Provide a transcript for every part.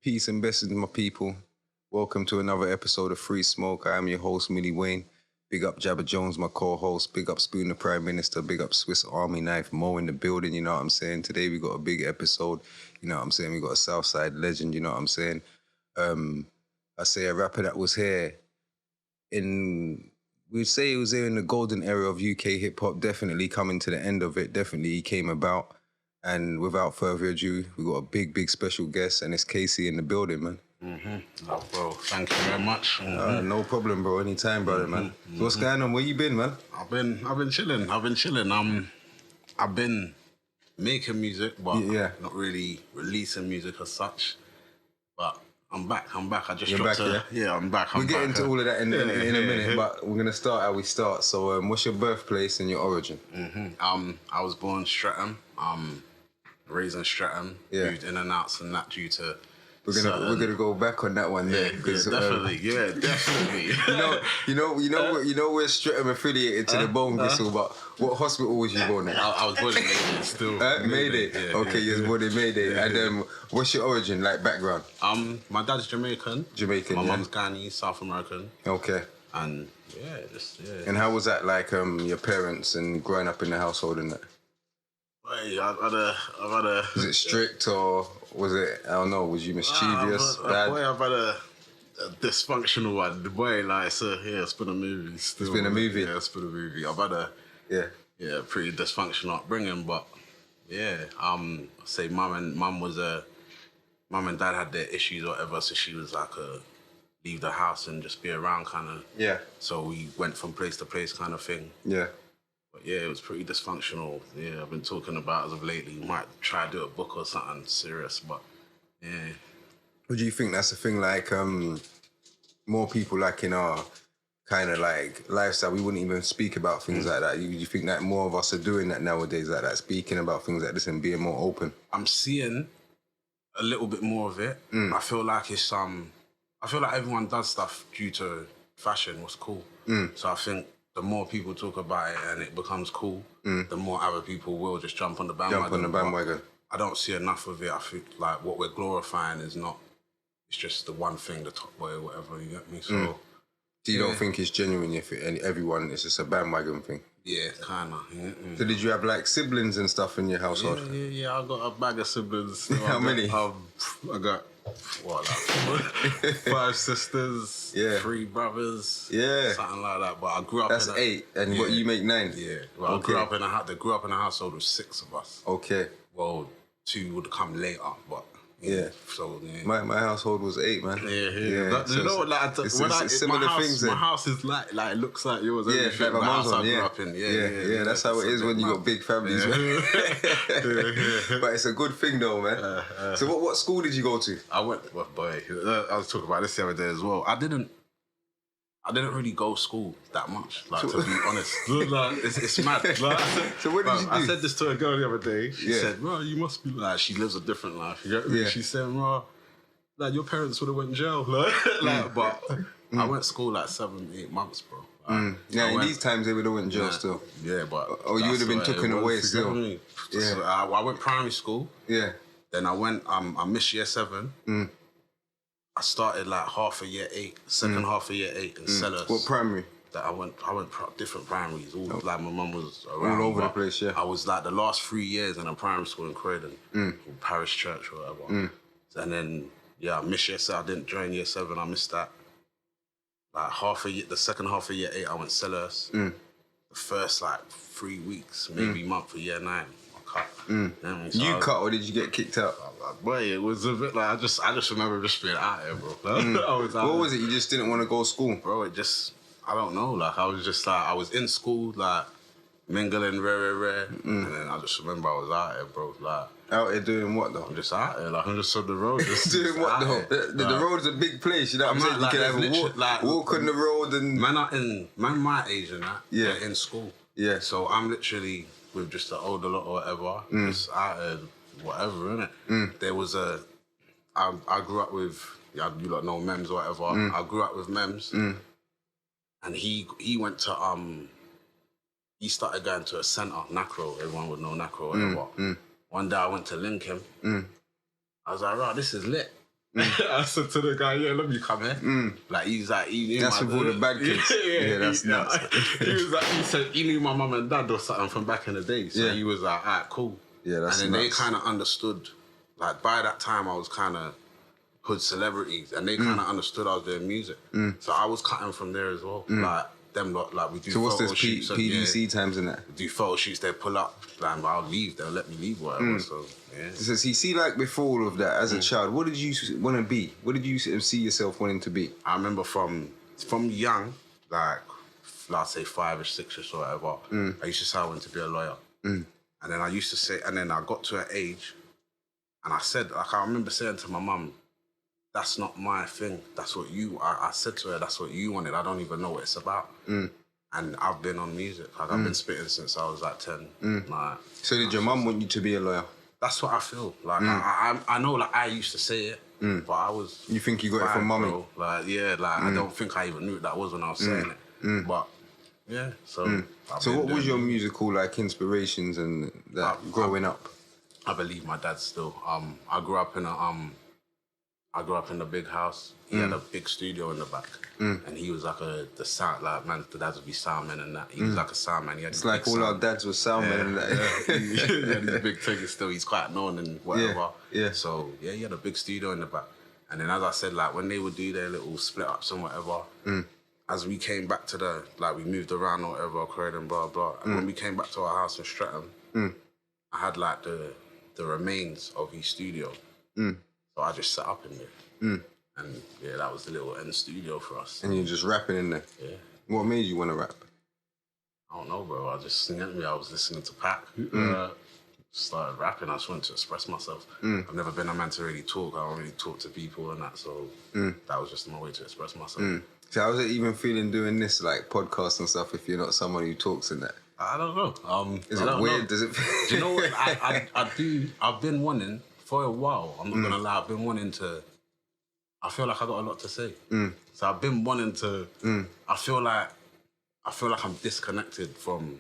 Peace and blessings, my people. Welcome to another episode of 3Smoke. I am your host, Millie Wayne. Big up Jabba Jones, my co-host. Big up Spoon, the Prime Minister. Big up Swiss Army Knife, Mo in the building, you know what I'm saying? Today we got a big episode, you know what I'm saying? We got a Southside legend, you know what I'm saying? I say a rapper that was here we'd say he was here in the golden era of UK hip-hop, definitely coming to the end of it. Definitely he came about. And without further ado, we got a big special guest, and it's Casey in the building, man. Oh, bro, thank you very much. No problem, bro. Anytime, brother, man. So what's going on? Where you been, man? I've been chilling. I've been making music, but not really releasing music as such. But I'm back. I just You're dropped back, yeah, I'm back. We'll get into all of that in a minute, but we're gonna start how we start. So, what's your birthplace and your origin? I was born Streatham. Raised in Streatham. Moved in and out and that due to. We're gonna go back on that one there. Definitely. You know we're Streatham affiliated to the Bone Whistle, but what hospital was you born in? I was born in Mayday still. Mayday. Yeah, okay, you was born in Mayday. And what's your origin, like background? My dad's Jamaican. My mum's Ghanaian, South American. Okay. And And how was that, like your parents and growing up in the household and that? I've had a. Was it strict or was it? I don't know. Was you mischievous? I've had a dysfunctional one. The boy, it's been a movie. It's been a movie. Yeah, it's been a movie. I've had a pretty dysfunctional upbringing, but I say mum and dad had their issues or whatever, so she was like leave the house and just be around kind of. Yeah. So we went from place to place kind of thing. Yeah. But yeah, it was pretty dysfunctional. Yeah, I've been talking about as of lately. Might try to do a book or something serious, but yeah. What do you think that's the thing? Like, more people like in our kind of like lifestyle, we wouldn't even speak about things like that. You think that more of us are doing that nowadays, like that, speaking about things like this and being more open? I'm seeing a little bit more of it. I feel like it's I feel like everyone does stuff due to fashion, what's cool. So I think the more people talk about it and it becomes cool, the more other people will just jump on the bandwagon. I don't see enough of it. I think like what we're glorifying is not, it's just the one thing, the top boy or whatever, you get me? So, so you don't think it's genuine if everyone, it's just a bandwagon thing? Yeah, kind of. So did you have like siblings and stuff in your household? Yeah, I got a bag of siblings. How many? I got, 5 sisters, 3 brothers, something like that. But I grew up. That's 8, and what, you make 9? Yeah, well, I grew up in a household with 6 of us. Okay. Well, 2 would come later, but so my household was 8, man. Yeah. You know what? Like, my house is like it looks like yours. Like my mom's one. Grew up in. Yeah. That's how it is when you got big families, man. But it's a good thing, though, man. So what school did you go to? I went. I was talking about this the other day as well. I didn't really go to school that much, like, to be honest. Like, it's mad. Like, so what did you do? I said this to a girl the other day. She said, bro, you must be like, she lives a different life. You get me? She said, bro, like, your parents would have went in jail. But I went to school like 7-8 months, bro. In these times they would have went in jail still. Yeah, but... Or you would have been taken away still. So, I went primary school. Yeah. Then I went, I missed year 7. I started like half a year 8, second half of year 8 in Sellers. What primary? That I went different primaries. Like my mum was around. All over the place, yeah. I was like the last 3 years in a primary school in Croydon, or Parish Church or whatever. And then I missed year 7. I didn't join year 7. I missed that. Like half a year, the second half of year 8, I went Sellers. The first like 3 weeks, maybe month of year 9. Cut. You cut, or did you get kicked out? Boy, it was a bit like I just remember just being out here, bro. What was it? You just didn't want to go to school, bro? I don't know. Like I was just like I was in school, like mingling, rare, and then I just remember I was out here, bro. Like out here doing what though? I'm just out here, like I'm just on the road. Doing what though? The road's a big place, you know what I'm saying? Like, you can have walk on the road and man my age and that. Yeah, they're in school. Yeah, so I'm literally with just the older lot or whatever, just out here, whatever, innit? There was I grew up with, you lot know Mems or whatever. I grew up with Mems, and he went to he started going to a centre, Nacro. Everyone would know Nacro or whatever. One day I went to link him. I was like, right, this is lit. I said to the guy, yeah, let me come here. Like, he's like, he knew That's with all the bad kids. Yeah, that's nuts. He was like, he said he knew my mum and dad or something from back in the day. So he was like, all right, cool. Yeah, that's And then nuts. they kind of understood. Like, by that time, I was kind of hood celebrities, and they kind of understood I was doing music. So I was cutting from there as well. Like, them lot, like, we do So what's photo this shoots. PDC times in that? We do photo shoots, they pull up, like, I'll leave, they'll let me leave, whatever. So, yeah. So see, like before all of that, as a child, what did you want to be? What did you see yourself wanting to be? I remember from young, like, let's say 5 or 6 or so, whatever, I used to say I wanted to be a lawyer. And then I used to say, and then I got to an age, and I said, like, I remember saying to my mum, that's not my thing. That's what I said to her, that's what you wanted. I don't even know what it's about. And I've been on music. Like, I've been spitting since I was like 10. Like, So did your mum want you to be a lawyer? that's what I feel. Like, I know, like, I used to say it, but I was... You think you got it from mummy? Bro. Like, yeah, like, I don't think I even knew what that was when I was saying it. But, yeah, so... So what was your musical, like, inspirations and that growing up? I believe my dad still. I grew up in a big house. He had a big studio in the back, and he was like the sound, like, man, the dads would be soundman and that. He was like a soundman. He had It's like all our dads were soundmen and that. he had his big ticket still. He's quite known and whatever. Yeah. So yeah, he had a big studio in the back. And then, as I said, like, when they would do their little split ups and whatever, as we came back to we moved around or whatever, Croydon, blah blah. And when we came back to our house in Streatham, I had like the remains of his studio. So I just set up in there. And yeah, that was the little end studio for us. And you're just rapping in there? Yeah. What made you want to rap? I don't know, bro. I was listening to Pac. Started rapping. I just wanted to express myself. I've never been a man to really talk. I don't really talk to people and that. So that was just my way to express myself. So how's it even feeling doing this, like, podcast and stuff, if you're not someone who talks in that? I don't know. Is it weird? Does it... Do you know what? I do. I've been wanting for a while. I'm not gonna lie. I've been wanting to. I feel like I got a lot to say. So I've been wanting to. I feel like I'm disconnected from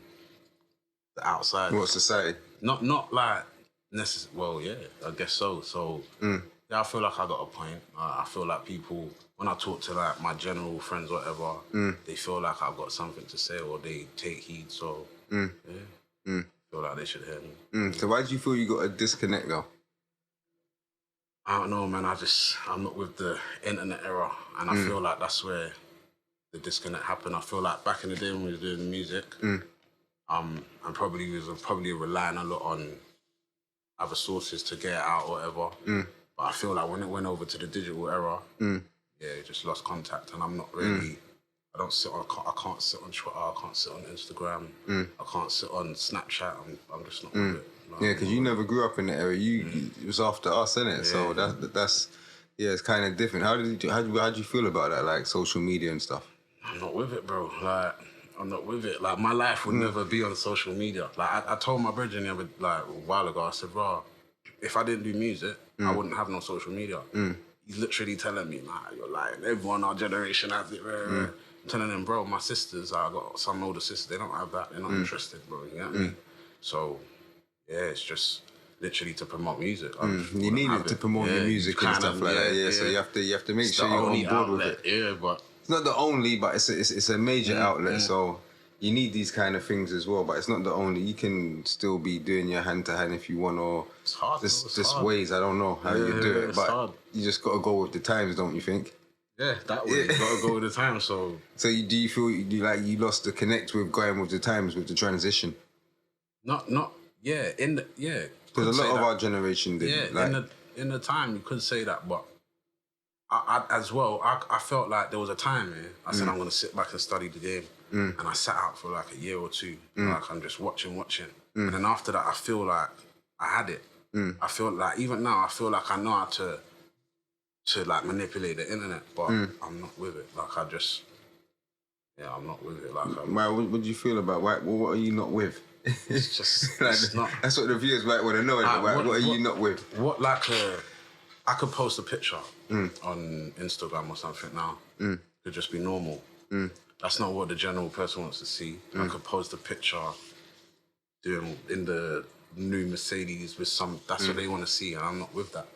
the outside. What, society? Not like necessarily. Well, yeah, I guess so. So yeah, I feel like I got a point. I feel like people, when I talk to like my general friends, whatever, they feel like I've got something to say or they take heed. So yeah, I feel like they should hear me. So why do you feel you got a disconnect though? I don't know, man. I'm not with the internet era, and I feel like that's where the disconnect happened. I feel like back in the day when we were doing music, and probably was relying a lot on other sources to get it out or whatever. But I feel like when it went over to the digital era, yeah, it just lost contact, and I'm not really. I can't sit on Twitter. I can't sit on Instagram. I can't sit on Snapchat. I'm just not with it. No, Yeah, because you never grew up in the area. It was after us, innit? Yeah. So that's it's kind of different. How did you feel about that, like social media and stuff? I'm not with it, bro. Like, I'm not with it. Like, my life would never be on social media. Like, I told my brethren a while ago. I said, bro, if I didn't do music, I wouldn't have no social media. He's literally telling me, nah, you're lying. Everyone our generation has it. I'm telling them, bro, my sisters, I got some older sisters, they don't have that. They're not interested, bro. You get me? So, yeah, it's just literally to promote music. You need it to promote your music and stuff like that. Yeah, so you have to make sure you're on board with it. Yeah, but it's not the only, but it's a major outlet. So you need these kind of things as well. But it's not the only. You can still be doing your hand to hand if you want, or it's hard. There's ways. I don't know how you do it, but you just got to go with the times, don't you think? Yeah, that way. You got to go with the times. So do you feel like you lost the connect with going with the times with the transition? Not. Yeah, because a lot of our generation did. Yeah, like, in the time you could say that, but I as well. I felt like there was a time here. I said I'm gonna sit back and study the game, and I sat out for like a year or two. Like, I'm just watching, and then after that, I feel like I had it. I feel like even now, I feel like I know how to like manipulate the internet, but I'm not with it. Like, I'm not with it. Like, what do you feel about what are you not with? It's just like, it's not. That's what the viewers might want to know. What are you not with? What, like, I could post a picture on Instagram or something now. Could just be normal. That's not what the general person wants to see. I could post a picture doing in the new Mercedes with some. That's what they want to see, and I'm not with that.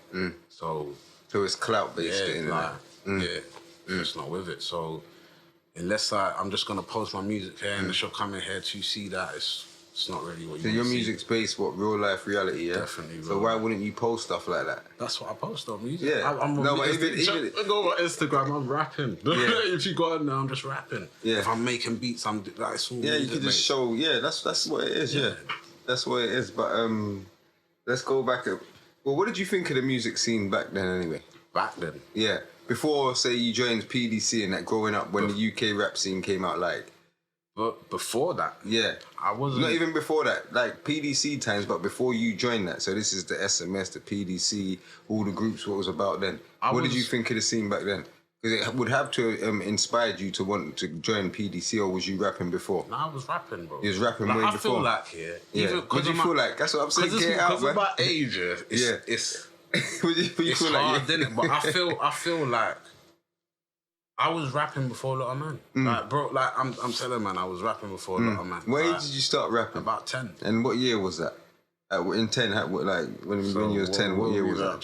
So So it's clout based, Yeah, the like, internet. just not with it. So unless I'm just gonna post my music here and she'll come in here to see that, it's not really what you So want your to see. music's based, what, real life reality, yeah? Definitely So real why life. wouldn't you post stuff like that? That's what I post on music. Yeah. I'm No, on but even go on Instagram, I'm rapping. Yeah. If you go on there, I'm just rapping. Yeah. If I'm making beats, I'm like, it's all Yeah, you music could just based. show. Yeah, that's what it is. Yeah, that's what it is. But let's go back. Well, what did you think of the music scene back then, anyway? Back then. Yeah, before say you joined PDC and that, growing up when the UK rap scene came out, like. But before that, Yeah, I wasn't. not even before that, like PDC times, but before you joined that. So this is the SMS, the PDC, all the groups. What was about then? What did you think of the scene back then? Because it would have to inspired you to want to join PDC, or was you rapping before? No, I was rapping, bro. You was rapping like, way I before. feel like Yeah. What do you feel like? That's what I'm saying. Because of my age, it's what do you it's feel hard, like? isn't it? But I feel like I was rapping before a lot of man. Like, bro, like I'm telling man, I was rapping before a lot of man. What like, age did you start rapping? About 10. And what year was that? In 10, like when you was 10, what year was that?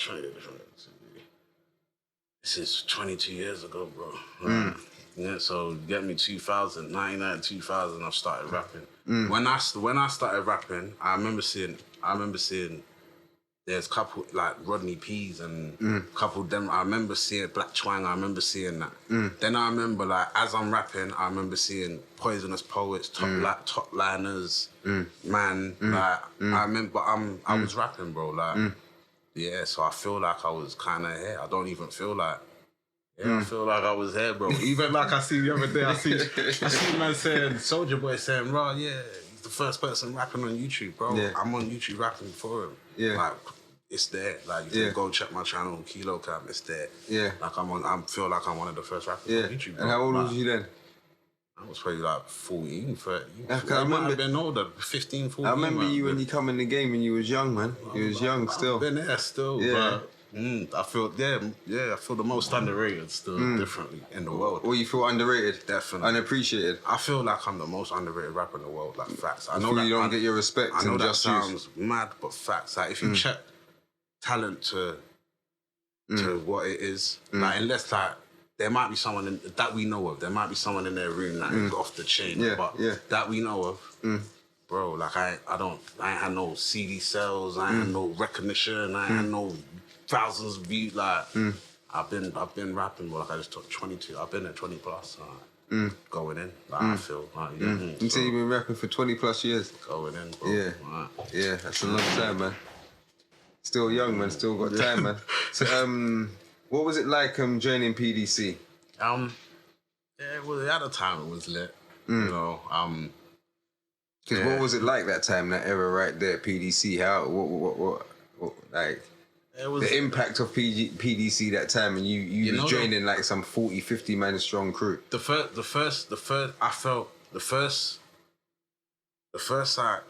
This is 22 years ago, bro. Yeah, so get me 2000, 99, 2000, I've started rapping. When I started rapping, I remember seeing there's a couple like Rodney Pease and couple of them. I remember seeing Black Twang. I remember seeing that. Then I remember like as I'm rapping, I remember seeing Poisonous Poets, Top Liners, Man. Like I remember, I was rapping, bro. Like yeah, so I feel like I was kind of here. I don't even feel like. Yeah, I feel like I was here, bro. Even like I see the other day, I see man saying, Soldier Boy saying, "Raw, yeah, he's the first person rapping on YouTube, bro. Yeah. I'm on YouTube rapping for him. Yeah. Like, it's there. Like, you can go check my channel, Kilo Cam, it's there. Yeah. Like, I feel like I'm one of the first rappers on YouTube, bro. And how old like, was you then? I was probably like 14, 13. I I remember- might have been older, 15, 14. I remember you when you come in the game and you was young, man. You was young still. I've been there still, Yeah. but I feel, I feel the most underrated still differently in the world. Or you feel underrated? Definitely. Unappreciated? I feel like I'm the most underrated rapper in the world, like facts. I know feel that you don't get your respect I know and that just sounds mad, but facts. Like if you check talent to what it is, like unless like there might be someone that we know of, there might be someone in their room that is off the chain, Yeah, but yeah. that we know of, bro. Like I ain't had no CD sales, I ain't had no recognition, I ain't had no thousands of views. Like I've been rapping, bro. Like I just took 22. I've been at 20 plus. Going in, like I feel like You say you've been rapping for 20 plus years? going in, bro. Yeah. Like, Yeah, that's a long time, man. Still young, man. Still got time, man. So, what was it like joining PDC? yeah, well, at the time it was lit. You know, Because what was it like that time, that era right there, PDC? How, what like, it was the impact of PDC that time, and you know was joining like some 40, 50 man strong crew. the first. I felt the first like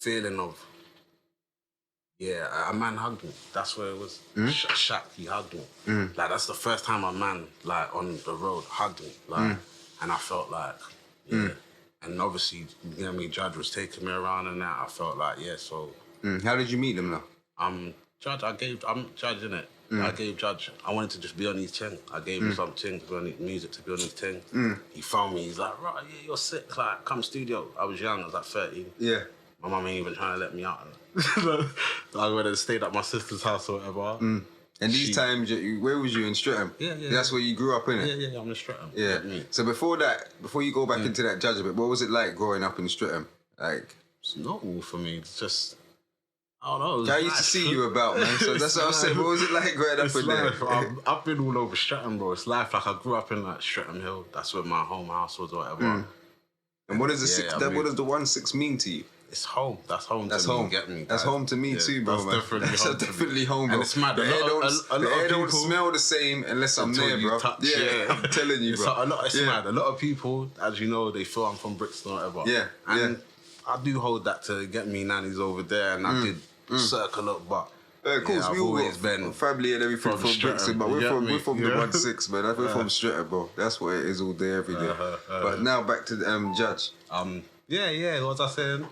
feeling of a man hugged me. That's where it was. Shaq, he hugged me. Like that's the first time a man like on the road hugged me. Like, and I felt like and obviously, you know what I mean, Judge was taking me around and that. I felt like so. How did you meet them though? Judge, I'm Judge, innit? I gave Judge, I wanted to just be on his thing. I gave him some thing to be on his music, to be on his thing. He found me, he's like, right, yeah, you're sick, like, come studio. I was young, I was like 13. Yeah. My mum ain't even trying to let me out. I went and stayed at my sister's house or whatever. And these times, where was you in Streatham? Yeah. That's where you grew up, innit? Yeah, I'm in Streatham. Yeah. Me. So before you go back into that Judge a bit, what was it like growing up in Streatham? Like, It's normal for me, it's just, I don't know. It was I used to see you about, man. So that's what I was saying. What was it like growing up It's in there? life. I've been all over Streatham, bro. It's life. Like I grew up in like Streatham Hill. That's where my home house was or whatever. And what does what does the 1-6 mean to you? It's home. That's home That's to home. me. Get me? That's guys. home to me too, bro. That's man. definitely That's home to me. definitely home, bro. And it's mad. The air don't, a lot the air of don't people smell the same unless I'm until there, you bro. touch, yeah, I'm telling you, It's bro. It's mad. A lot of people, as you know, they feel I'm from Brixton or whatever. Yeah, And I do hold that to get me nannies over there, and I did circle up, but. Of course, I've we all always got been family and everything from Streatham, Brixton, but you we're get from me? the Yeah. 1-6, man. We're from Streatham, bro. That's what it is all day, every day. But now back to the Judge. What was I saying?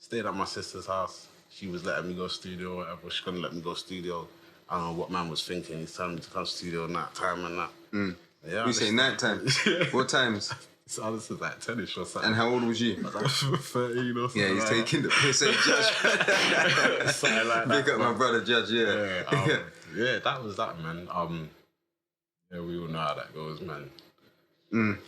Stayed at my sister's house. She was letting me go studio or whatever. She couldn't let me go studio. I don't know what man was thinking. He's telling me to come to studio night time and that. Yeah, You say night time? What times? So this is like 10ish or something. And how old was you? 13 or something. Yeah, he's taking the piss at Judge. Something like that. Big up my brother Judge, yeah. Yeah, that was that, man. Yeah, we all know how that goes, man.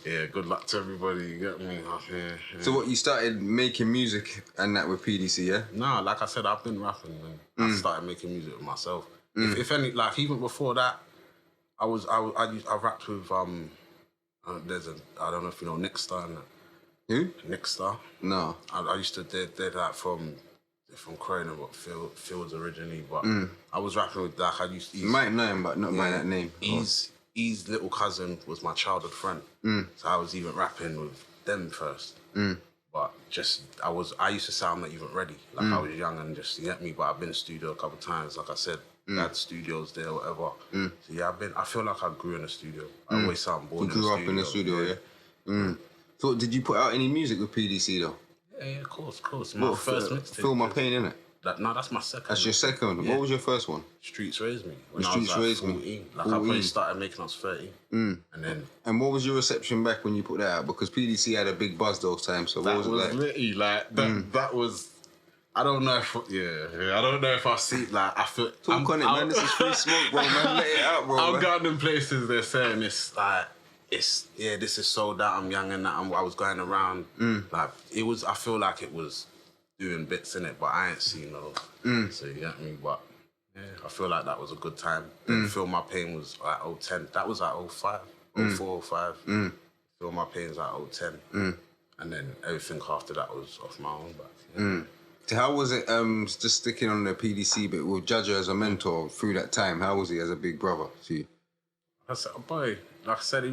Yeah, good luck to everybody, you get me? Yeah. So what, you started making music and that with PDC, yeah? Nah, like I said, I've been rapping, man. I started making music with myself. If any, like even before that, I rapped with there's a, I don't know if you know Nixstar and that. Who? Nixstar. No. I used to they're like from Croydon, but Fields originally, but I was rapping with like I used to. You might know him, but not by that name. He's little cousin was my childhood friend, so I was even rapping with them first. But just I used to say I'm not even ready. Like I was young and just, you get me. But I've been to studio a couple of times. Like I said, had studios there, whatever. So yeah, I feel like I grew in the studio. I always sound bored. You grew up in the studio, yeah. So did you put out any music with PDC though? Yeah, of course. My first mixtape. Feel My Pain, innit? No, that's my second. That's your second. What was your first one? Streets Raised Me. When Streets I was Raised like Me. 14. Like I probably started making when I was 13. And then... And what was your reception back when you put that out? Because PDC had a big buzz those times, so what was it like? Litty, like that was... I don't know if... Yeah. I don't know if I see... Like, I feel... Talk on it, man. This is 3Smoke, bro, man. Let it out, bro. I've gone in places they're saying it's like... this is sold out, I'm young and that, and I was going around. Like, it was... I feel like it was doing bits in it, but I ain't seen no... So you get me? But yeah, I feel like that was a good time. Then Feel My Pain was like 010. That was like 05, 04, 05. Feel My Pain was like 010. And then everything after that was off my own back. Yeah. So how was it, just sticking on the PDC bit with Judger as a mentor through that time? How was he as a big brother to you? I said, boy, like I said, he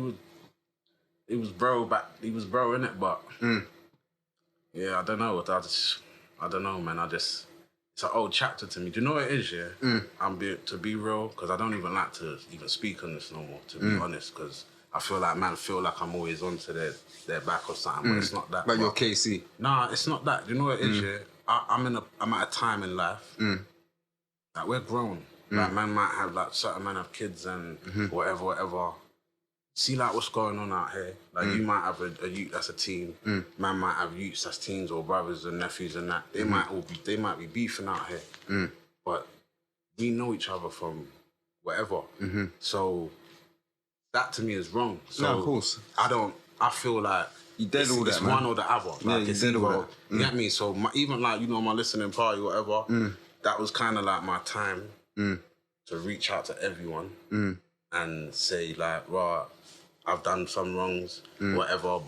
was bro, innit? But yeah, I don't know. I don't know, man. It's an old chapter to me. Do you know what it is, yeah? To be real, because I don't even like to even speak on this no more, to be honest, because I feel like I'm always onto their back or something, but it's not that. But you're KC. Nah, it's not that. Do you know what it is, yeah? I'm at a time in life that we're grown. Like, man might have, like, certain men have kids and whatever. See, like, what's going on out here. Like, you might have a youth that's a teen. Man might have youths that's teens or brothers and nephews and that. They might be beefing out here. But we know each other from whatever. So that to me is wrong. So no, of course. I feel like it's one or the other. Like, you did all that. You get me? So even like, my listening party, whatever, that was kind of like my time to reach out to everyone and say like, right, I've done some wrongs, whatever,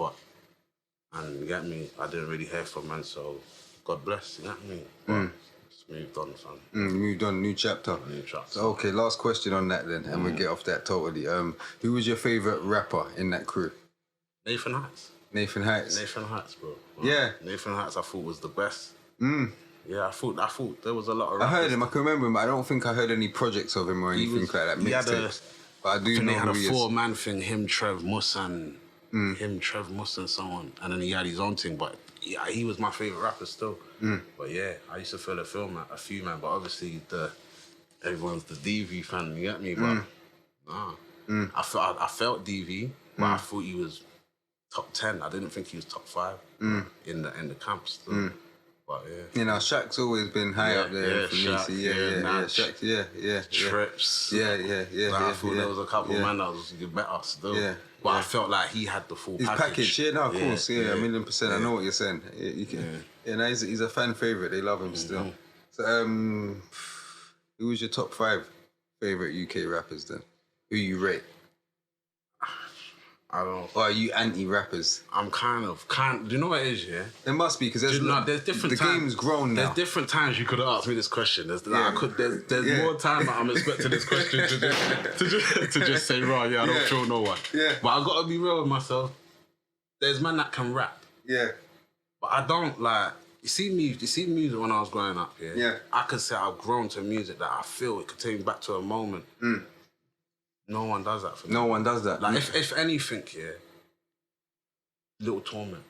and you get me, I didn't really hear from man, so God bless, you get me? But just moved on, son. Moved on, new chapter. So, okay, last question on that then, and we'll get off that totally. Who was your favourite rapper in that crew? Nathan Heights. Nathan Heights, bro. Yeah. Nathan Heights, I thought was the best. Yeah, I thought there was a lot of rappers. I heard him, I can remember him, but I don't think I heard any projects of him or anything like that, mixtapes. But I do know who he is. They had a 4-man thing, him, Trev, Mus, and someone. And then he had his own thing, but yeah, he was my favourite rapper still. But yeah, I used to feel a few man, but obviously everyone's the DV fan, you get me? But nah. I felt DV, but I thought he was top 10. I didn't think he was top 5 in the camps still. But yeah. You know, Shaq's always been high up there for Shaq, me. So Shaq, yeah. Trips. Yeah. I thought there was a couple man that was better still. Yeah. But I felt like he had the full his package. Yeah, no, of course, a 1,000,000%. Yeah. I know what you're saying. No, he's a fan favourite. They love him still. So, who was your top 5 favourite UK rappers then? Who you rate? I don't. Or are you anti-rappers? I'm kind of. Do you know what it is? Yeah. There must be, because there's different. The game's grown now. There's different times you could have asked me this question. There's more time that I'm expecting this question to just say, right, I don't feel no one. Yeah. But I gotta be real with myself. There's man that can rap. Yeah. But I don't like. You see music when I was growing up. Yeah. I could say I've grown to music that I feel it could take me back to a moment. No one does that for me. No one does that. Like, if anything, Little Torment.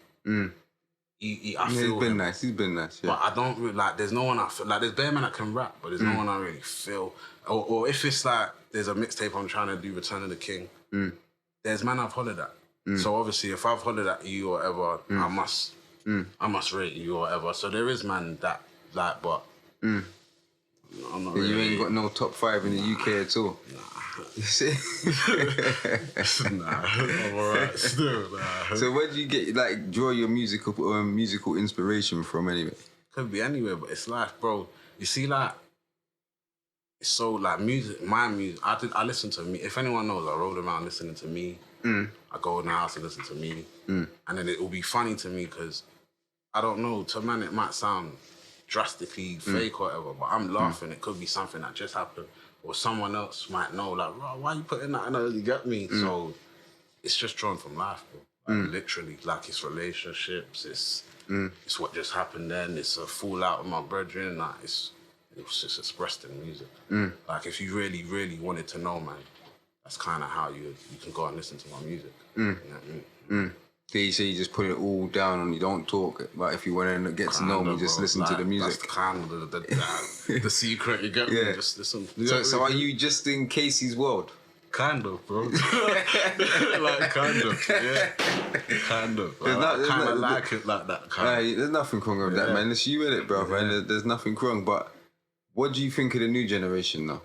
I feel He's been him. nice. He's been nice. Yeah. But I don't really, like, there's no one I feel, like, there's bare men that can rap, but there's no one I really feel. Or if it's like, there's a mixtape I'm trying to do, Return of the King, there's man I've hollered at. So obviously, if I've hollered at you or whatever, I must rate you or whatever. So there is man that, like, but I'm not really. You ain't got no top 5 in the UK at all. Nah, I'm alright still. Nah. So where do you get draw your musical inspiration from anyway? Could be anywhere, but it's life, bro. You see, like, it's so, like, music, my music, I listen to me. If anyone knows, I roll around listening to me. I go in the house and listen to me. And then it will be funny to me because, I don't know, to man it might sound drastically fake or whatever, but I'm laughing. It could be something that just happened. Or someone else might know, like, why are you putting that in there? You get me? So it's just drawn from life, bro. Like, literally, like, it's relationships, it's what just happened then, it's a fallout with my brethren, like, it's just expressed in music. Like, if you really, really wanted to know, man, that's kind of how you can go and listen to my music. You know what I mean? So you just put it all down and you don't talk. But if you want to get to know me, just listen to the music. That's kind of the secret, you get me? Just listen. So are you just in Casey's world? Kind of, bro. Like, kind of, yeah. Kind of. I kind of like it like that. There's nothing wrong with that, man. It's you in it, bro, man. There's nothing wrong. But what do you think of the new generation, though?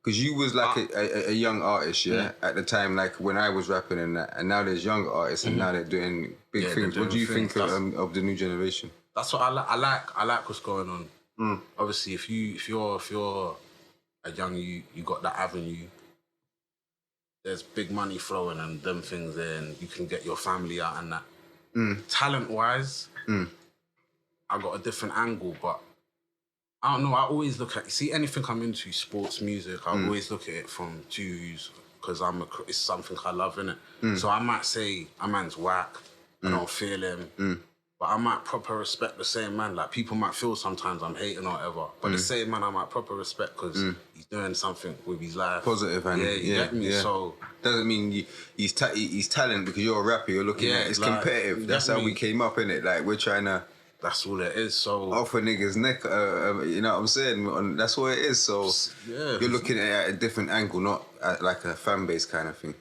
Because you was like a young artist, at the time, like when I was rapping and that, and now there's younger artists and now they're doing big things. What do you think of the new generation? That's what I like. I like what's going on. Obviously, if you're a young you got that avenue. There's big money flowing and them things there, and you can get your family out and that. Talent-wise, I got a different angle, but I don't know. I always look at, see, anything I'm into, sports, music, I always look at it from twos because it's something I love, innit? So I might say, a man's whack, I don't feel him, but I might proper respect the same man. Like, people might feel sometimes I'm hating or whatever, but the same man I might proper respect because he's doing something with his life. Positive, and you get me? So doesn't mean he's talent because you're a rapper. You're looking at it's like, competitive. That's how we came up in it. Like, we're trying to. That's all it is. So offer niggas neck. You know what I'm saying? That's what it is. So you're looking at it at a different angle, not at like a fan base kind of thing.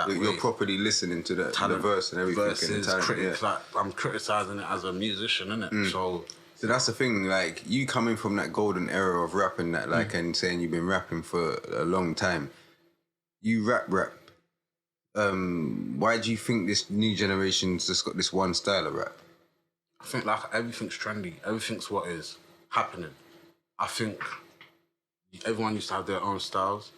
You're properly listening to the verse and everything. Verses, like, I'm criticising it as a musician, innit? So that's the thing. Like, you coming from that golden era of rapping, that like, and saying you've been rapping for a long time. You rap. Why do you think this new generation's just got this one style of rap? I think, like, everything's trendy. Everything's what is happening. I think everyone used to have their own styles.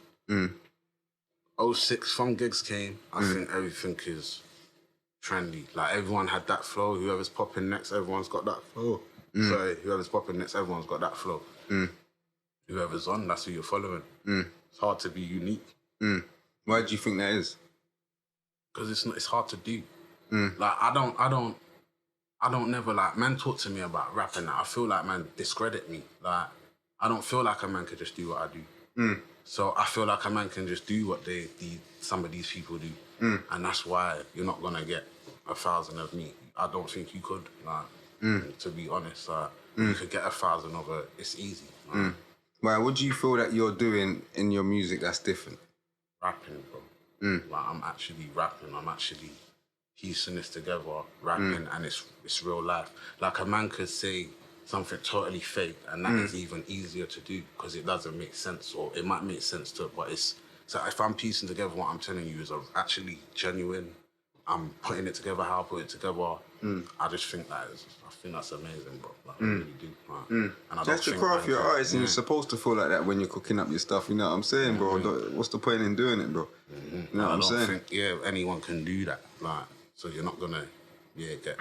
06, from gigs came, I think everything is trendy. Like, everyone had that flow. Whoever's popping next, everyone's got that flow. Sorry, whoever's popping next, everyone's got that flow. Whoever's on, that's who you're following. It's hard to be unique. Why do you think that is? Because it's hard to do. Like, I don't never, like, man talk to me about rapping. I feel like man discredit me. Like, I don't feel like a man could just do what I do. So I feel like a man can just do what some of these people do. And that's why you're not gonna get 1,000 of me. I don't think you could, like, to be honest. You could get 1,000 of it. It's easy. Why, what do you feel that you're doing in your music that's different? Rapping, bro. Like, I'm actually rapping. I'm actually piecing this together, rapping, and it's real life. Like, a man could say something totally fake, and that is even easier to do because it doesn't make sense, or it might make sense to, but it's, so if I'm piecing together what I'm telling you is actually genuine, I'm putting it together how I put it together. I just think that's amazing, bro. Like, I really do. Like, and I that's the craft, you're artist, and you're supposed to feel like that when you're cooking up your stuff. You know what I'm saying, bro? What's the point in doing it, bro? You know what I'm saying? I don't think anyone can do that. Like, so you're not gonna get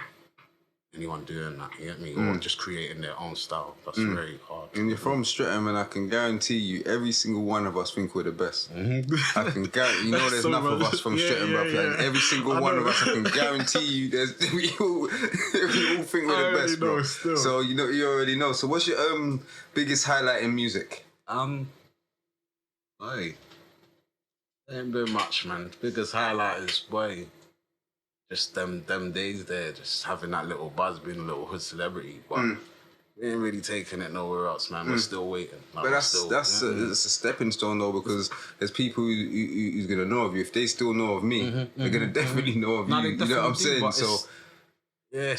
anyone doing that, you get me? Or just creating their own style. That's very hard. And you're from Streatham, and I can guarantee you, every single one of us think we're the best. I can guarantee, you know, there's enough of us from Streatham, bro. Like, every single one of us, I can guarantee you, we all think we're the best, bro. So you already know. So what's your biggest highlight in music? Ain't doing much, man. Biggest highlight is, boy, just them days there, just having that little buzz, being a little hood celebrity, but we ain't really taking it nowhere else, man. We're still waiting. Like, But it's a stepping stone though, because there's people who's gonna know of you. If they still know of me, they're gonna definitely know of you. You know what I'm saying? So yeah,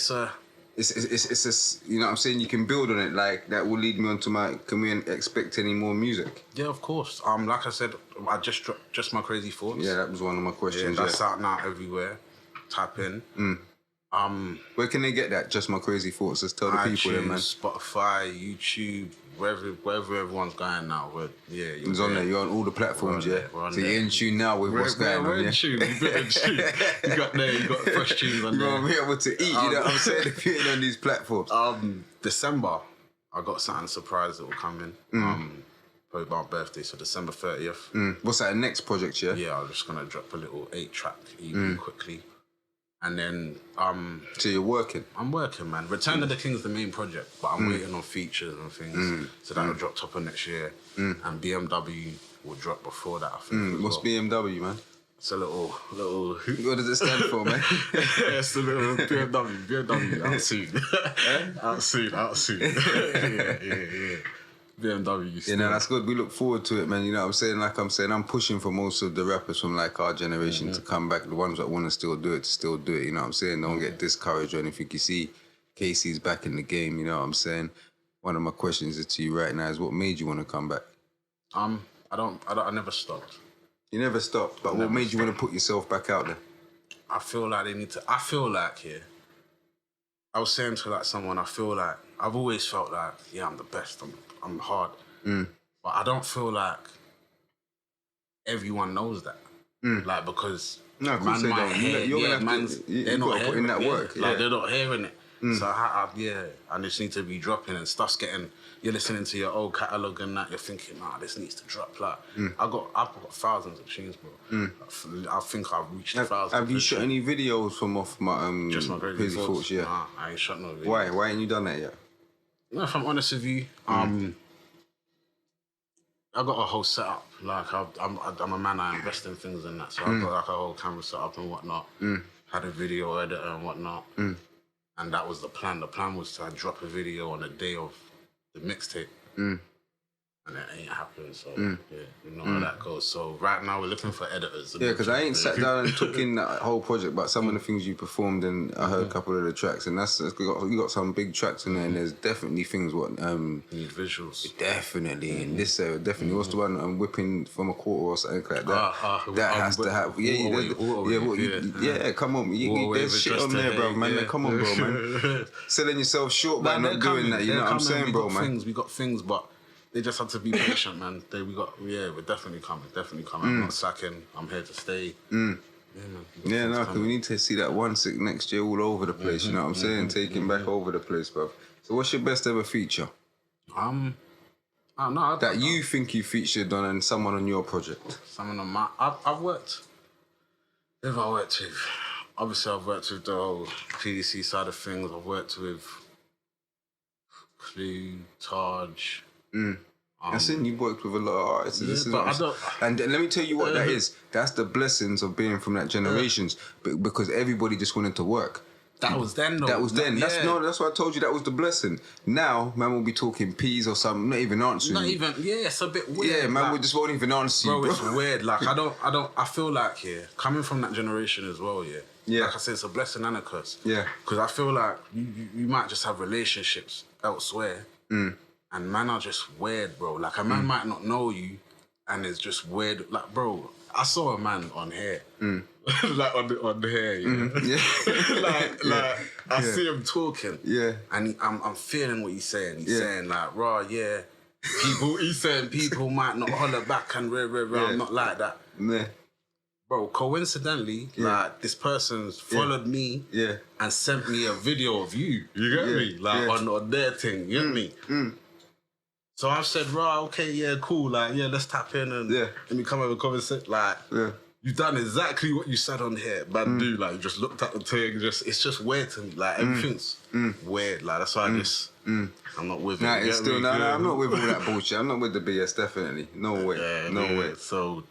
it's you know what I'm saying. You can build on it. Like that will lead me on to my. Can we expect any more music? yeah, of course. Like I said, I just dropped Just My Crazy Thoughts. Yeah, that was one of my questions. Yeah, that's out now everywhere. Type in. Where can they get that? Just My Crazy Thoughts. Just tell the people then, man. Spotify, YouTube, wherever everyone's going now. It's on there. You're on all the platforms, yeah. So you're in tune now with what's going on. We're in tune. We're in tune. You got fresh tunes on there. You're be able to eat. You know what I'm saying? If you're in on these platforms. December, I got something surprise that will come in. Probably my birthday, so December 30th. What's that next project? Yeah. Yeah, I'm just gonna drop a little 8-track EP quickly. And then, so you're working? I'm working, man. Return of the King's the main project, but I'm waiting on features and things. So that'll drop top of next year. And BMW will drop before that, I think. What's BMW, man? It's a little... What does it stand for, man? It's a little BMW, out soon. Out soon. Yeah. BMW. Yeah, no, that's good. We look forward to it, man. You know what I'm saying? Like I'm saying, I'm pushing for most of the rappers from like our generation to come back. The ones that want to still do it, You know what I'm saying? Don't get discouraged or anything. You see, Casey's back in the game. You know what I'm saying? One of my questions is to you right now is what made you want to come back? I never stopped. You never stopped, but what made you want to put yourself back out there? I feel like I was saying to like someone, I feel like I've always felt like, yeah, I'm the best. I'm hard. But I don't feel like everyone knows that. Like, because no, man might hear, they're not put in that work. Like, they're not hearing it. So I just need to be dropping and stuff's getting, you're listening to your old catalogue and that, you're thinking, this needs to drop. Like, I've got thousands of tunes, bro. I think I've reached thousands. Have you shot any videos from off my Just My Crazy Thoughts? Yeah. Nah, I ain't shot no videos. Why ain't you done that yet? No, if I'm honest with you, I got a whole setup. Like, I'm a man, I invest in things and that. So I've got like a whole camera setup and whatnot. Had a video editor and whatnot. And that was the plan. The plan was to drop a video on the day of the mixtape. And that ain't happening, so yeah, you know how that goes. So right now we're looking for editors. Yeah, because I ain't sat down and took in that whole project, but some of the things you performed, and I heard a couple of the tracks, and you got some big tracks in there, and there's definitely things what need visuals. Definitely in this area, definitely. What's the one whipping from a quarter or something like that? That has to have. Yeah, come on, there's shit on there, bro, man. Come on, bro, man. Selling yourself short by not doing that. You know what I'm saying, bro, man? We got things, but they just have to be patient, man. We're definitely coming. I'm not slacking. I'm here to stay. Yeah, man. Because we need to see that 1-6 next year all over the place. You know what I'm saying? Taking back over the place, bro. So, what's your best ever feature? I don't know. That you think you featured on and someone on your project? Someone on my... I've worked... Who have I worked with? Obviously, I've worked with the whole PDC side of things. I've worked with Clue, Taj... I've seen you worked with a lot of artists. Yeah, and let me tell you what that is. That's the blessings of being from that generations, because everybody just wanted to work. That was then, though. That was then. That's why I told you that was the blessing. Now, man will be talking peas or something, not even answering. It's a bit weird. Yeah, man, we just won't even answer you, bro. It's weird. Like, I feel like, coming from that generation as well, like I said, it's a blessing and a curse. Yeah. Because I feel like you might just have relationships elsewhere, and man are just weird, bro. Like, a man might not know you, and it's just weird. Like, bro, I saw a man on hair. Like, on the hair, I see him talking. Yeah. And I'm feeling what he's saying. He's saying, like, people might not holler back and I'm not like that. Yeah. Bro, coincidentally, like, this person's followed me and sent me a video of you. You get me? Like, on their thing. You get me? So I've said, cool. Like, let's tap in and let me come over and conversate. Like, you've done exactly what you said on here. Man, dude, like, you just looked at the thing. It's just weird to me. Like, everything's weird. Like, that's why I'm not with it. It's still, I'm not with all that bullshit. I'm not with the BS, definitely. No way. No way. So...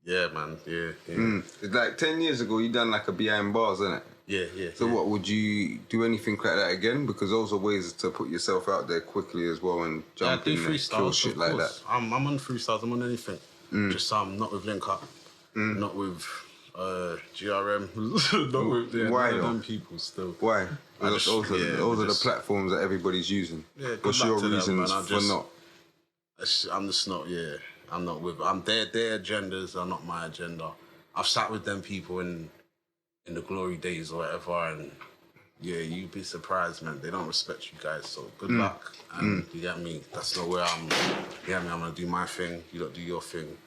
yeah, man. Yeah. It's like 10 years ago, you done like a behind bars, innit? Yeah. So what, would you do anything like that again? Because those are ways to put yourself out there quickly as well and jump in and kill shit like that. I'm on freestyles, I'm on anything. Just not with Link Up, not with GRM, not with Why none of though? them people still. Why? Those are the platforms that everybody's using. Yeah, what's your reasons them, for not? I'm just not, I'm not with, their agendas are not my agenda. I've sat with them people in the glory days or whatever, and yeah, you'd be surprised, man. They don't respect you guys, so good luck. And you get me? That's not where I'm, you get me? I'm gonna do my thing, you don't do your thing.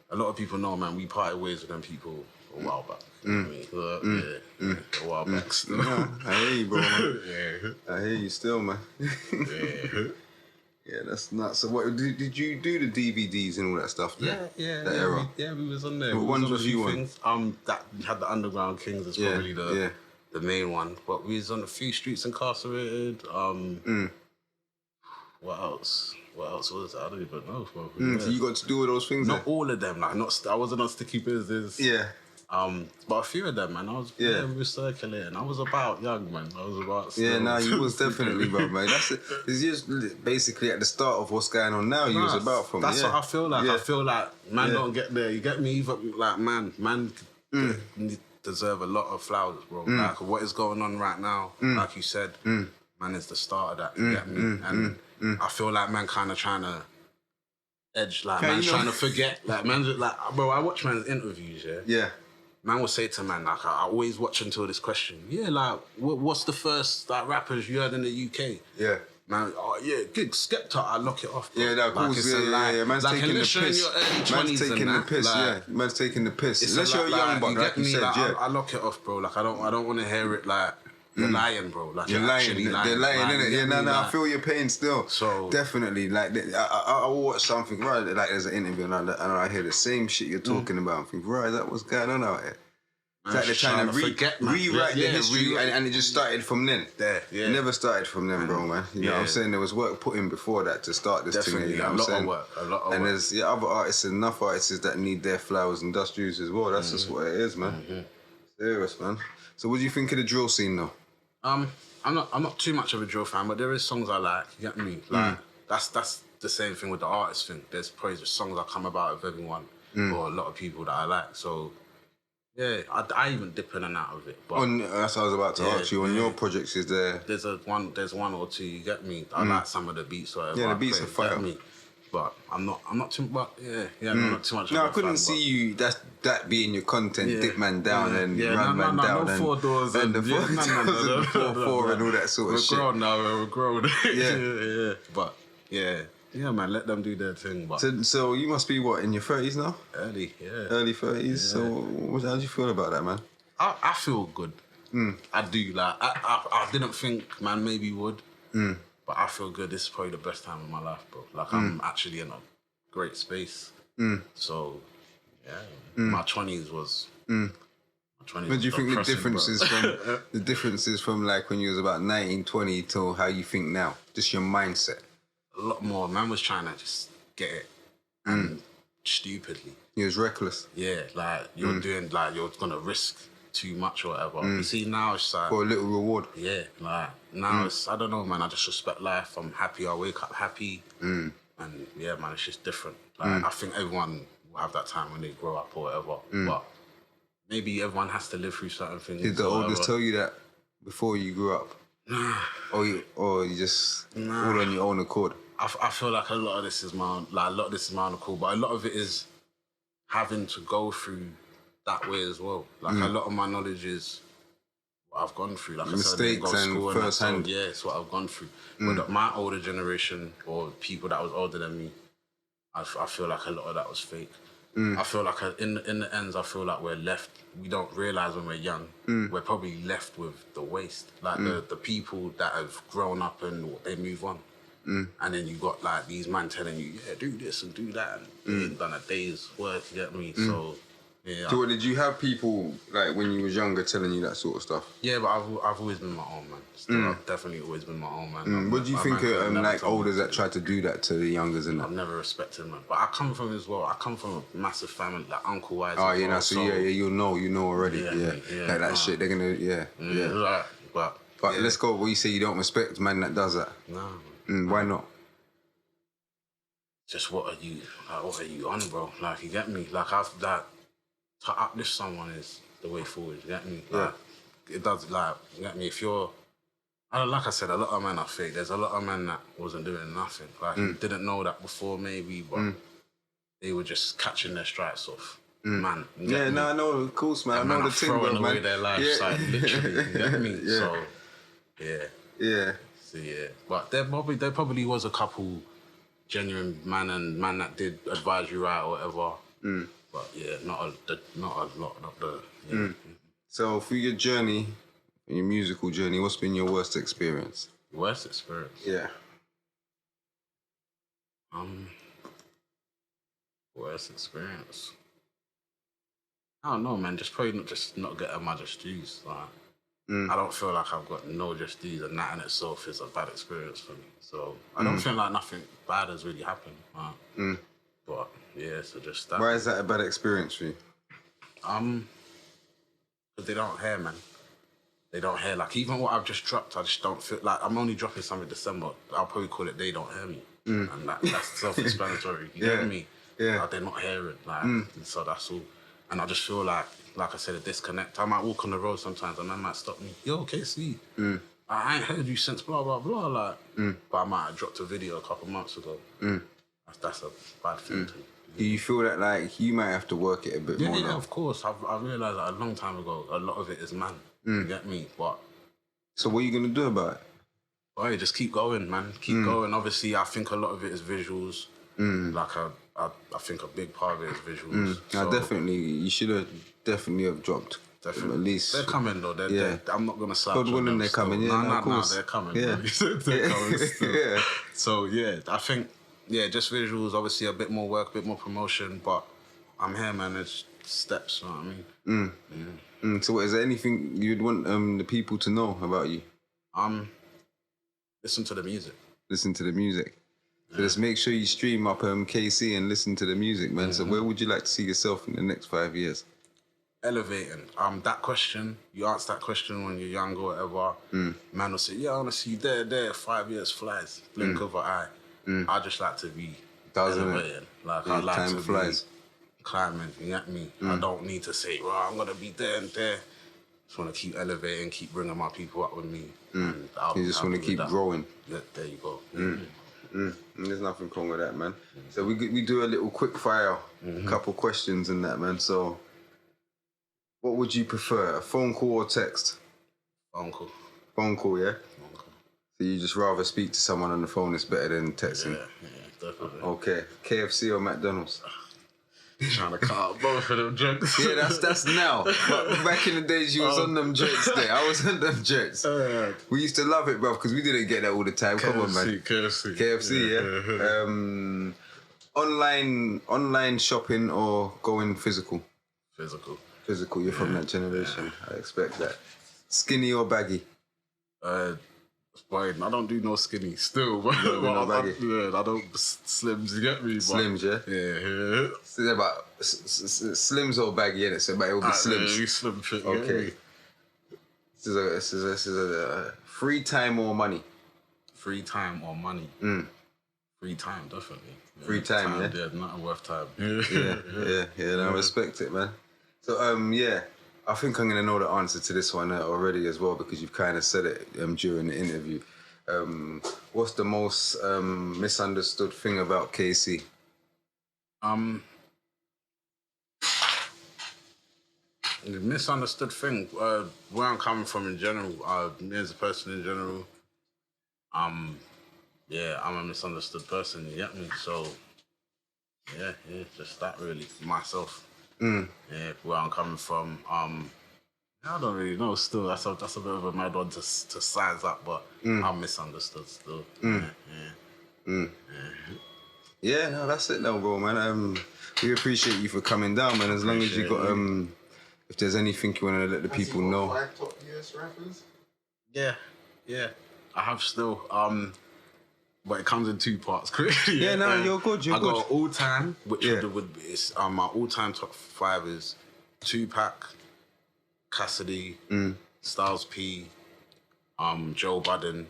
A lot of people know, man, we parted ways with them people a while back. You know what I mean? A while back still. Yeah, I hear you, bro, man. Yeah. I hear you still, man. Yeah. Yeah, that's nuts. So what, did you do the DVDs and all that stuff there? Yeah. That era? We was on there. What ones was you on? Things. That had the Underground Kings as probably the main one. But we was on a few Streets Incarcerated. What else? What else was that? I don't even know. So you got to do all those things? Not all of them. Like I wasn't on Sticky Business. Yeah. But a few of them, man. We were circulating. I was about young, man. I was about. You was definitely, bro, man. It's just basically at the start of what's going on now. You was about from. That's what I feel like. I feel like man don't get there. You get me? Either like man deserve a lot of flowers, bro. Like what is going on right now, like you said, man is the start of that. You get me? And I feel like man kind of trying to edge, like man's trying to forget, like man's like, bro. I watch man's interviews, yeah. Man will say to man, like, I always watch until this question. Yeah, like, what's the first like rappers you heard in the UK? Yeah. Man, good Skepta, I lock it off, bro. Yeah, that course, yeah. Man's like, taking the piss. Man's taking the piss, Man's taking the piss. Unless you're a young buck, like you said, I lock it off, bro. Like, I don't want to hear it like, you're lying, bro. Like, you're lying. They're lying, innit? Yeah, no, I feel your pain still. So definitely, like, I watch something, right? Like, there's an interview and I hear the same shit you're talking about. I think, right, that what's going on out here? It's like they're trying to rewrite the history, and it just started from then. It never started from then, bro, man. You know what I'm saying? There was work put in before that to start this thing. You know what I'm saying? A lot of work. And there's other artists, enough artists that need their flowers and dust as well. That's just what it is, man. Serious, man. So what do you think of the drill scene, though? I'm not too much of a drill fan, but there is songs I like. You get me? Like that's the same thing with the artist thing. There's probably songs that come about with everyone or a lot of people that I like. So. Yeah, I even dip in and out of it. But that's what I was about to ask you. On your projects, is there? There's one or two. You get me? I like some of the beats. Or the beats are fire. But I'm not too. But I'm not too much. No, I couldn't see you. That being your content. Dip man down and run man down no 4 doors and the 4 doors and 4 and all that sort of shit. We're grown now. We're grown. Yeah. But yeah, man, let them do their thing. But so you must be what, in your 30s now? Early 30s. Yeah. So how do you feel about that, man? I feel good. I do. Like I didn't think man maybe would, but I feel good. This is probably the best time of my life, bro. Like I'm actually in a great space. So my 20s was. What do you think the differences from like when you was about 19, 20 to how you think now? Just your mindset. A lot more. Man was trying to just get it, and stupidly. He was reckless. Yeah, like you're doing, like you're gonna risk too much or whatever. You see, now it's like for a little reward. Yeah, like now it's, I don't know, man. I just respect life. I'm happy. I wake up happy, and yeah, man, it's just different. Like I think everyone will have that time when they grow up or whatever, but maybe everyone has to live through certain things. Did the oldest tell you that before you grew up? Or you just all on your own accord? I feel like a lot of this is my own accord, but a lot of it is having to go through that way as well. Like a lot of my knowledge is what I've gone through. Like mistakes I said, I didn't go to school first hand. Yeah, it's what I've gone through. But my older generation or people that was older than me, I feel like a lot of that was fake. I feel like in the ends, I feel like we're left. We don't realise when we're young, we're probably left with the waste. Like the people that have grown up and they move on. And then you got like these men telling you, yeah, do this and do that. And they ain't done a day's work, you get me? So Yeah. So, what, did you have people like when you was younger telling you that sort of stuff? Yeah, but I've always been my own man. Still, I've definitely always been my own man. What do you think of like elders that try to do that to the youngers and that? I've never respected man, but I come from as well. I come from a massive family, like uncle wise. Oh yeah, so you know already. Yeah, like that shit. They're gonna Like, but let's go. What you say? You don't respect man that does that? No. Why not? Just what are you on, bro? Like, you get me? Like, I've that to uplift someone is the way forward. You get me? Like, it does. Like, you get me? If you're, like I said, a lot of men are fake. There's a lot of men that wasn't doing nothing. Like, didn't know that before, maybe, but they were just catching their stripes off. Man, I know, of course, man. I know the thing, throwing away man. their lives, like, literally. You get me? So, yeah. So yeah, but there probably was a couple genuine man that did advise you right or whatever. But yeah, not a lot. So for your journey, your musical journey, what's been your worst experience? Worst experience? Yeah. Worst experience. I don't know, man. Just not getting my just dues. Like, I don't feel like I've got no just dues, and that in itself is a bad experience for me. So I don't feel like nothing bad has really happened. But yeah, so just that. Why is that a bad experience for you? Because they don't hear, man. They don't hear. Like, even what I've just dropped, I just don't feel like I'm only dropping something in December. I'll probably call it They Don't Hear Me, and that's self-explanatory. You get me? Yeah. Like, they're not hearing. Like, so that's all. And I just feel like I said, a disconnect. I might walk on the road sometimes and man might stop me. Yo, KC, I ain't heard you since blah, blah, blah. Like, but I might have dropped a video a couple months ago. That's a bad thing to me. Do you feel that like you might have to work it a bit more? Yeah, of course. I realised that a long time ago, a lot of it is man. You get me? But so what are you going to do about it? Boy, just keep going, man. Keep going. Obviously, I think a lot of it is visuals. Like, I think a big part of it is visuals. So, definitely. You should have definitely have dropped. Definitely. At least. They're coming, though. I'm not going to slouch God willing, they're coming. Yeah, of course. No, they're coming. Yeah. They're coming still. Yeah. So, yeah, I think, just visuals, obviously a bit more work, a bit more promotion, but I'm here, man. It's steps, you know what I mean? So is there anything you'd want the people to know about you? Listen to the music. Listen to the music. So just make sure you stream up KC and listen to the music, man. So where would you like to see yourself in the next 5 years? Elevating. That question, you ask that question when you're young or whatever, man will say, yeah, I want to see you there, 5 years flies, blink of an eye. I just like to be elevating. Like, I like to be climbing, you get me? I don't need to say, well, I'm going to be there and there. Just want to keep elevating, keep bringing my people up with me. And You just want to keep growing. Yeah, there you go. There's nothing wrong with that, man. So we do a little quick fire, couple questions and that, man. So what would you prefer, a phone call or text? Phone call. Phone call, yeah? Phone call. So you just rather speak to someone on the phone, it's better than texting? Yeah, definitely. Okay. KFC or McDonald's? Trying to cut out both of them jokes. Yeah, that's now. But back in the days, you was on them jokes there. I was on them jokes. We used to love it, bro, because we didn't get that all the time. Come on, man. KFC, yeah. Online shopping or going physical? Physical, you're from that generation. I expect that. Skinny or baggy? I don't do no skinny still, but no baggy. I don't slims. You get me? Slims, yeah. Yeah. So they're about slims or baggy, innit? So, but it will be slims. Yeah, slim fit. Okay. This is a free time or money. Free time or money. Free time, definitely. Yeah, free time, yeah. Yeah, not worth time. Yeah. I respect it, man. So I think I'm going to know the answer to this one already as well because you've kind of said it during the interview. What's the most misunderstood thing about KC? The misunderstood thing, where I'm coming from in general, me as a person in general, I'm a misunderstood person, you get me? So, yeah, just that really, myself. Yeah, where I'm coming from, I don't really know still. That's a bit of a mad one to size up, but I'm misunderstood still. Yeah, no, that's it now, bro, man. We appreciate you for coming down, man. As long as you got if there's anything you want to let the people know. 5 top US rappers? Yeah. I have still. But it comes in 2 parts. Yeah, no, you're good. I got all time, which would be my all time top 5 is Tupac, Cassidy, Styles P, Joe Budden,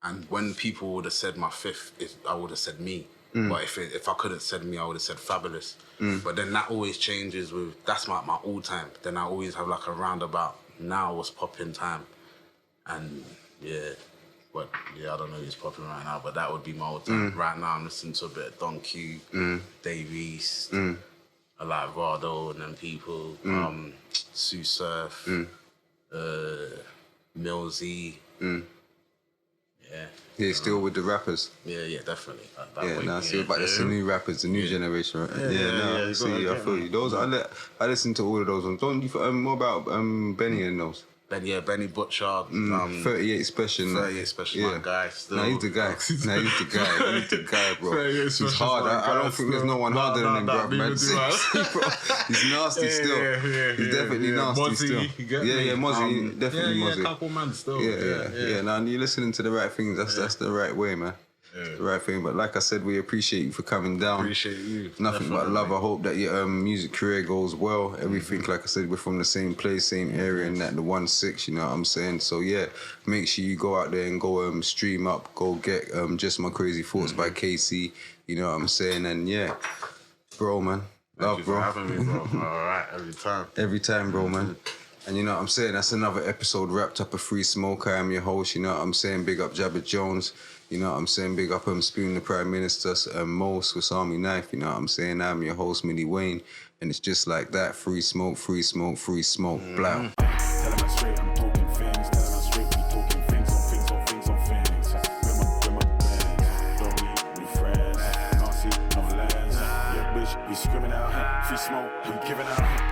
and when people would have said my 5th, I would have said me. But if I could have said me, I would have said Fabulous. But then that always changes with that's my all time. Then I always have like a roundabout. Now what's popping time, and But I don't know who's popping right now, but that would be my old time. Right now, I'm listening to a bit of Don Q, Dave East, I like Vado and them people, Sue Surf, Millsy. Yeah, still with the rappers. Yeah, definitely. See, but that's the new rappers, the new generation, right? I feel you. Those I listen to all of those ones. Don't you? What about Benny and those? Benny Butcher. 38 Special. 38 Special, my guy. Still. Nah, he's the guy. He's the guy, bro. He's hard. I don't think there's no one harder than him, bro. Man. Bro. He's nasty still. He's definitely nasty Mozzie, still. Mozzie. Definitely Mozzie. A couple man still. Now you're listening to the right things. That's the right way, man. It's the right thing. But like I said, we appreciate you for coming down. Appreciate you. Nothing but love. I hope that your music career goes well. Everything, like I said, we're from the same place, same area, and that the 1-6, you know what I'm saying? So yeah, make sure you go out there and go stream up, go get Just My Crazy Thoughts by KC, you know what I'm saying? And yeah, bro, man. Love, Thank you bro. for having me, bro. All right, every time. Every time, bro, man. And you know what I'm saying? That's another episode wrapped up of 3Smoke. I am your host, you know what I'm saying? Big up Jabba Jones. You know what I'm saying? Big up Spoon the Prime Minister, Mo, Swiss Army Knife. You know what I'm saying? I'm your host, Millie Wayne. And it's just like that. 3Smoke, 3Smoke, 3Smoke. Blow. Tell him I'm straight, I'm talking things. Tell him I'm straight, we talking things on things on things on things. With my bands, don't we friends. Can't see no lands. Yeah, bitch, we screaming out. 3Smoke, we giving out.